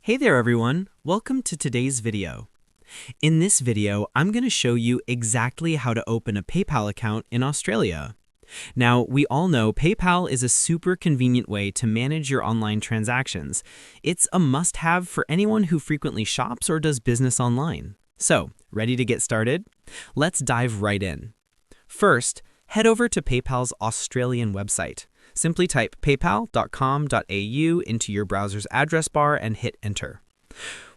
Hey there everyone, welcome to today's video. In this video, I'm going to show you exactly how to open a PayPal account in Australia. Now, we all know PayPal is a super convenient way to manage your online transactions. It's a must-have for anyone who frequently shops or does business online. So, ready to get started? Let's dive right in. First, head over to PayPal's Australian website. Simply type paypal.com.au into your browser's address bar and hit enter.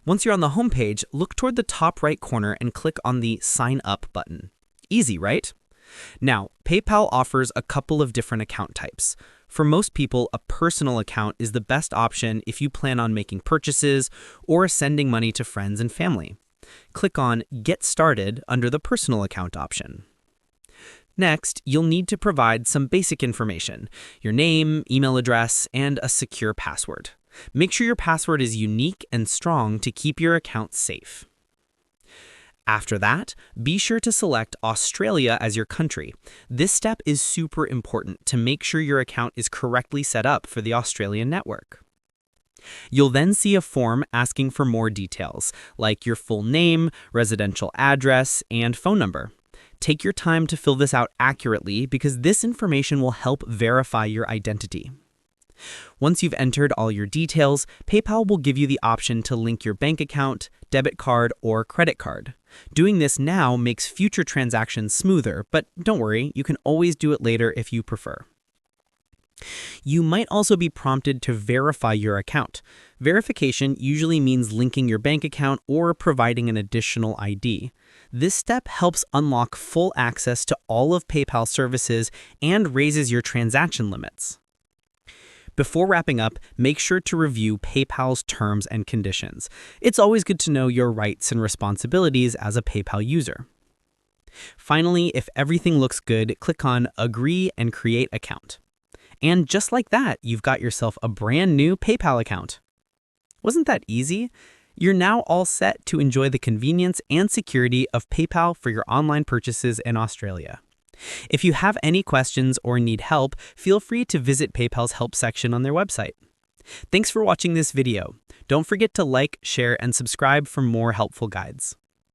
Once you're on the home page, look toward the top right corner and click on the Sign Up button. Easy, right? Now, PayPal offers a couple of different account types. For most people, a personal account is the best option if you plan on making purchases or sending money to friends and family. Click on Get Started under the Personal Account option. Next, you'll need to provide some basic information, your name, email address, and a secure password. Make sure your password is unique and strong to keep your account safe. After that, be sure to select Australia as your country. This step is super important to make sure your account is correctly set up for the Australian network. You'll then see a form asking for more details, like your full name, residential address, and phone number. Take your time to fill this out accurately because this information will help verify your identity. Once you've entered all your details, PayPal will give you the option to link your bank account, debit card, or credit card. Doing this now makes future transactions smoother, but don't worry, you can always do it later if you prefer. You might also be prompted to verify your account. Verification usually means linking your bank account or providing an additional ID. This step helps unlock full access to all of PayPal services and raises your transaction limits. Before wrapping up, make sure to review PayPal's terms and conditions. It's always good to know your rights and responsibilities as a PayPal user. Finally, if everything looks good, click on Agree and Create Account. And just like that, you've got yourself a brand new PayPal account. Wasn't that easy? You're now all set to enjoy the convenience and security of PayPal for your online purchases in Australia. If you have any questions or need help, feel free to visit PayPal's help section on their website. Thanks for watching this video. Don't forget to like, share, and subscribe for more helpful guides.